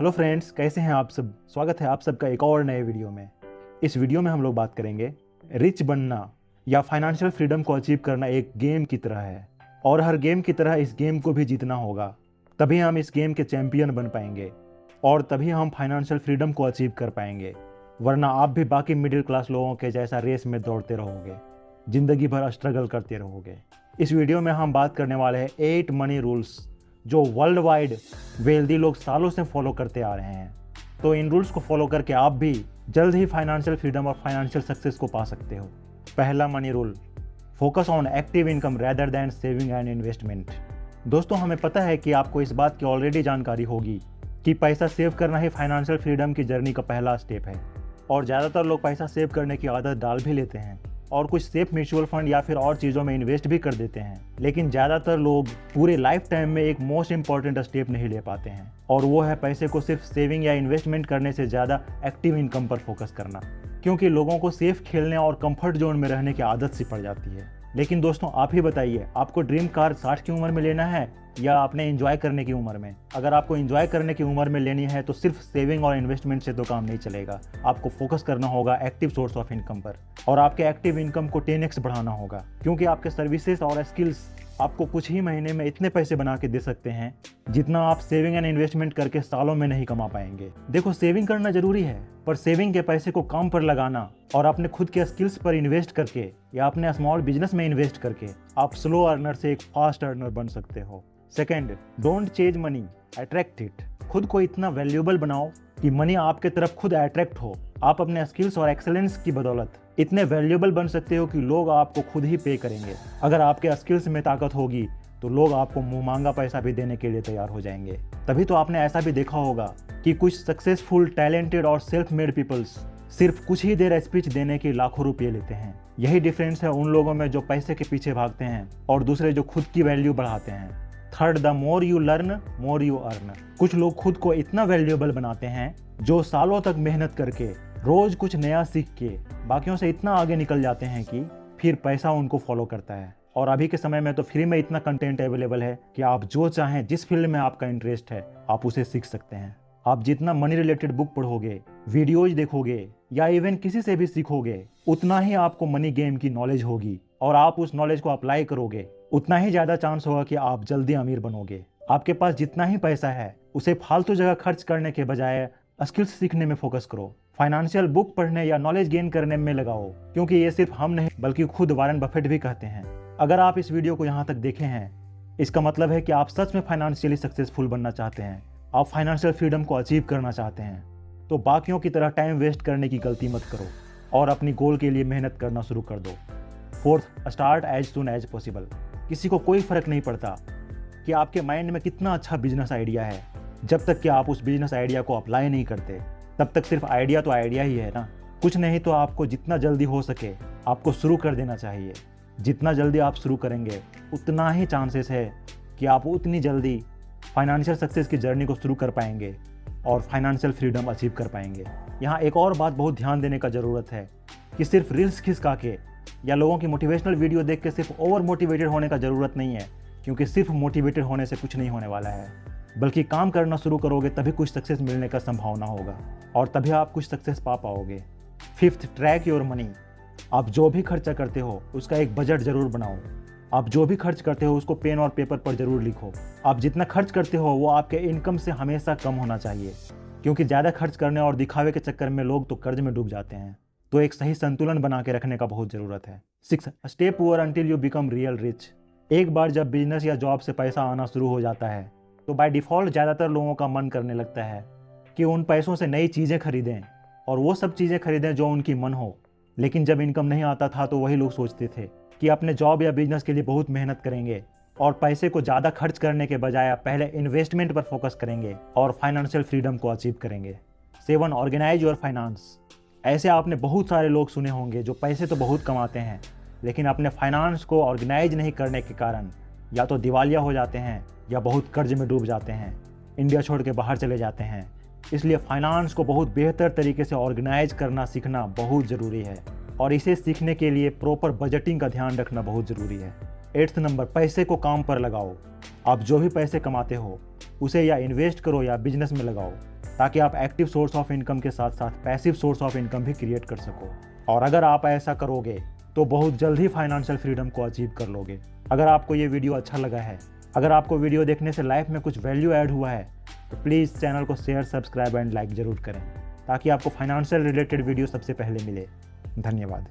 Hello friends, कैसे हैं आप सब। स्वागत है आप सबका एक और नए वीडियो में। इस वीडियो में हम लोग बात करेंगे रिच बनना या फाइनेंशियल फ्रीडम को अचीव करना एक गेम की तरह है और हर गेम की तरह इस गेम को भी जीतना होगा। तभी हम इस गेम के चैंपियन बन पाएंगे और तभी हम फाइनेंशियल फ्रीडम को अचीव कर पाएंगे, वरना आप भी बाकी मिडिल क्लास लोगों के जैसा रेस में दौड़ते रहोगे, ज़िंदगी भर स्ट्रगल करते रहोगे। इस वीडियो में हम बात करने वाले हैं 8 मनी रूल्स जो वर्ल्ड वाइड वेल्दी लोग सालों से फॉलो करते आ रहे हैं। तो इन रूल्स को फॉलो करके आप भी जल्द ही फाइनेंशियल फ्रीडम और फाइनेंशियल सक्सेस को पा सकते हो। पहला money rule, focus on active income rather than saving and investment. दोस्तों, हमें पता है कि आपको इस बात की ऑलरेडी जानकारी होगी कि पैसा सेव करना ही फाइनेंशियल फ्रीडम की जर्नी का पहला स्टेप है और ज़्यादातर लोग पैसा सेव करने की आदत डाल भी लेते हैं और कुछ सेफ म्यूचुअल फंड या फिर और चीज़ों में इन्वेस्ट भी कर देते हैं। लेकिन ज़्यादातर लोग पूरे लाइफ टाइम में एक मोस्ट इंपॉर्टेंट स्टेप नहीं ले पाते हैं और वो है पैसे को सिर्फ सेविंग या इन्वेस्टमेंट करने से ज़्यादा एक्टिव इनकम पर फोकस करना, क्योंकि लोगों को सेफ खेलने और कंफर्ट जोन में रहने की आदत सी पड़ जाती है। लेकिन दोस्तों, आप ही बताइए, आपको ड्रीम कार 60 की उम्र में लेना है या आपने एंजॉय करने की उम्र में? अगर आपको एंजॉय करने की उम्र में लेनी है तो सिर्फ सेविंग और इन्वेस्टमेंट से तो काम नहीं चलेगा। आपको फोकस करना होगा एक्टिव सोर्स ऑफ इनकम पर और आपके एक्टिव इनकम को 10x बढ़ाना होगा, क्योंकि आपके सर्विसेज और स्किल्स आपको कुछ ही महीने में इतने पैसे बना के दे सकते हैं जितना आप सेविंग एंड इन्वेस्टमेंट करके सालों में नहीं कमा पाएंगे। देखो, सेविंग करना जरूरी है, पर सेविंग के पैसे को काम पर लगाना और अपने खुद के स्किल्स पर इन्वेस्ट करके या अपने स्मॉल बिजनेस में इन्वेस्ट करके आप स्लो अर्नर से एक फास्ट अर्नर बन सकते हो। Second, don't chase money, attract it. खुद को इतना वैल्यूएबल बनाओ कि मनी आपके तरफ खुद अट्रैक्ट हो। आप अपने स्किल्स और एक्सेलेंस की बदौलत इतने वैल्यूएबल बन सकते हो कि लोग आपको खुद ही पे करेंगे। अगर आपके स्किल्स में ताकत होगी तो लोग आपको मुंह मांगा पैसा भी देने के लिए तैयार हो जाएंगे। तभी तो आपने ऐसा भी देखा होगा कि कुछ सक्सेसफुल, टैलेंटेड और सेल्फ मेड पीपल्स सिर्फ कुछ ही देर स्पीच देने के लाखों रुपये लेते हैं। यही डिफरेंस है उन लोगों में जो पैसे के पीछे भागते हैं और दूसरे जो खुद की वैल्यू बढ़ाते हैं। Third, the more you learn more you earn. कुछ लोग खुद को इतना वैल्यूएबल बनाते हैं जो सालों तक मेहनत करके रोज कुछ नया सीख के बाकियों से इतना आगे निकल जाते हैं कि फिर पैसा उनको फॉलो करता है। और अभी के समय में तो फ्री में इतना कंटेंट अवेलेबल है कि आप जो चाहें, जिस फील्ड में आपका इंटरेस्ट है, आप उसे सीख सकते हैं। आप जितना मनी रिलेटेड बुक पढ़ोगे, वीडियोज देखोगे या इवन किसी से भी सीखोगे, उतना ही आपको मनी गेम की नॉलेज होगी और आप उस नॉलेज को अप्लाई करोगे, उतना ही ज़्यादा चांस होगा कि आप जल्दी अमीर बनोगे। आपके पास जितना ही पैसा है उसे फालतू जगह खर्च करने के बजाय स्किल्स सीखने में फोकस करो। फाइनेंशियल बुक पढ़ने या नॉलेज गेन करने में लगाओ, क्योंकि ये सिर्फ हम नहीं बल्कि खुद वॉरेन बफेट भी कहते हैं। अगर आप इस वीडियो को यहाँ तक देखे हैं, इसका मतलब है कि आप सच में फाइनेंशियली सक्सेसफुल बनना चाहते हैं, आप फाइनेंशियल फ्रीडम को अचीव करना चाहते हैं। तो बाकियों की तरह टाइम वेस्ट करने की गलती मत करो और अपनी गोल के लिए मेहनत करना शुरू कर दो। Fourth, start as soon as possible. किसी को कोई फर्क नहीं पड़ता कि आपके माइंड में कितना अच्छा बिजनेस आइडिया है, जब तक कि आप उस बिजनेस आइडिया को अप्लाई नहीं करते तब तक सिर्फ आइडिया तो आइडिया ही है ना। कुछ नहीं तो आपको जितना जल्दी हो सके आपको शुरू कर देना चाहिए। जितना जल्दी आप शुरू करेंगे उतना ही चांसेस है कि आप उतनी जल्दी फाइनेंशियल सक्सेस की जर्नी को शुरू कर पाएंगे और फाइनेंशियल फ्रीडम अचीव कर पाएंगे। यहाँ एक और बात बहुत ध्यान देने का ज़रूरत है कि सिर्फ रील्स खिसका के या लोगों की मोटिवेशनल वीडियो देख के सिर्फ ओवर मोटिवेटेड होने का ज़रूरत नहीं है, क्योंकि सिर्फ मोटिवेटेड होने से कुछ नहीं होने वाला है, बल्कि काम करना शुरू करोगे तभी कुछ सक्सेस मिलने का संभावना होगा और तभी आप कुछ सक्सेस पा पाओगे। Fifth, track your money. आप जो भी खर्चा करते हो उसका एक बजट जरूर बनाओ। आप जो भी खर्च करते हो उसको पेन और पेपर पर जरूर लिखो। आप जितना खर्च करते हो वो आपके इनकम से हमेशा कम होना चाहिए, क्योंकि ज़्यादा खर्च करने और दिखावे के चक्कर में लोग तो कर्ज में डूब जाते हैं। तो एक सही संतुलन बना के रखने का बहुत ज़रूरत है। Six, stay poor until you become real rich. एक बार जब बिजनेस या जॉब से पैसा आना शुरू हो जाता है तो बाय डिफ़ॉल्ट ज़्यादातर लोगों का मन करने लगता है कि उन पैसों से नई चीज़ें खरीदें और वो सब चीज़ें खरीदें जो उनकी मन हो। लेकिन जब इनकम नहीं आता था तो वही लोग सोचते थे कि अपने जॉब या बिजनेस के लिए बहुत मेहनत करेंगे और पैसे को ज़्यादा खर्च करने के बजाय पहले इन्वेस्टमेंट पर फोकस करेंगे और फाइनेंशियल फ्रीडम को अचीव करेंगे। 7, ऑर्गेनाइज योर फाइनेंस। ऐसे आपने बहुत सारे लोग सुने होंगे जो पैसे तो बहुत कमाते हैं लेकिन अपने फाइनेंस को ऑर्गेनाइज नहीं करने के कारण या तो दिवालिया हो जाते हैं या बहुत कर्ज में डूब जाते हैं, इंडिया छोड़ के बाहर चले जाते हैं। इसलिए फाइनेंस को बहुत बेहतर तरीके से ऑर्गेनाइज करना सीखना बहुत ज़रूरी है और इसे सीखने के लिए प्रॉपर बजटिंग का ध्यान रखना बहुत ज़रूरी है। 8th नंबर, पैसे को काम पर लगाओ। आप जो भी पैसे कमाते हो उसे या इन्वेस्ट करो या बिजनेस में लगाओ, ताकि आप एक्टिव सोर्स ऑफ इनकम के साथ साथ पैसिव सोर्स ऑफ इनकम भी क्रिएट कर सको। और अगर आप ऐसा करोगे तो बहुत जल्द ही फाइनेंशियल फ्रीडम को अचीव कर लोगे। अगर आपको ये वीडियो अच्छा लगा है, अगर आपको वीडियो देखने से लाइफ में कुछ वैल्यू ऐड हुआ है, तो प्लीज़ चैनल को शेयर, सब्सक्राइब एंड लाइक ज़रूर करें, ताकि आपको फाइनेंशियल रिलेटेड वीडियो सबसे पहले मिले। धन्यवाद।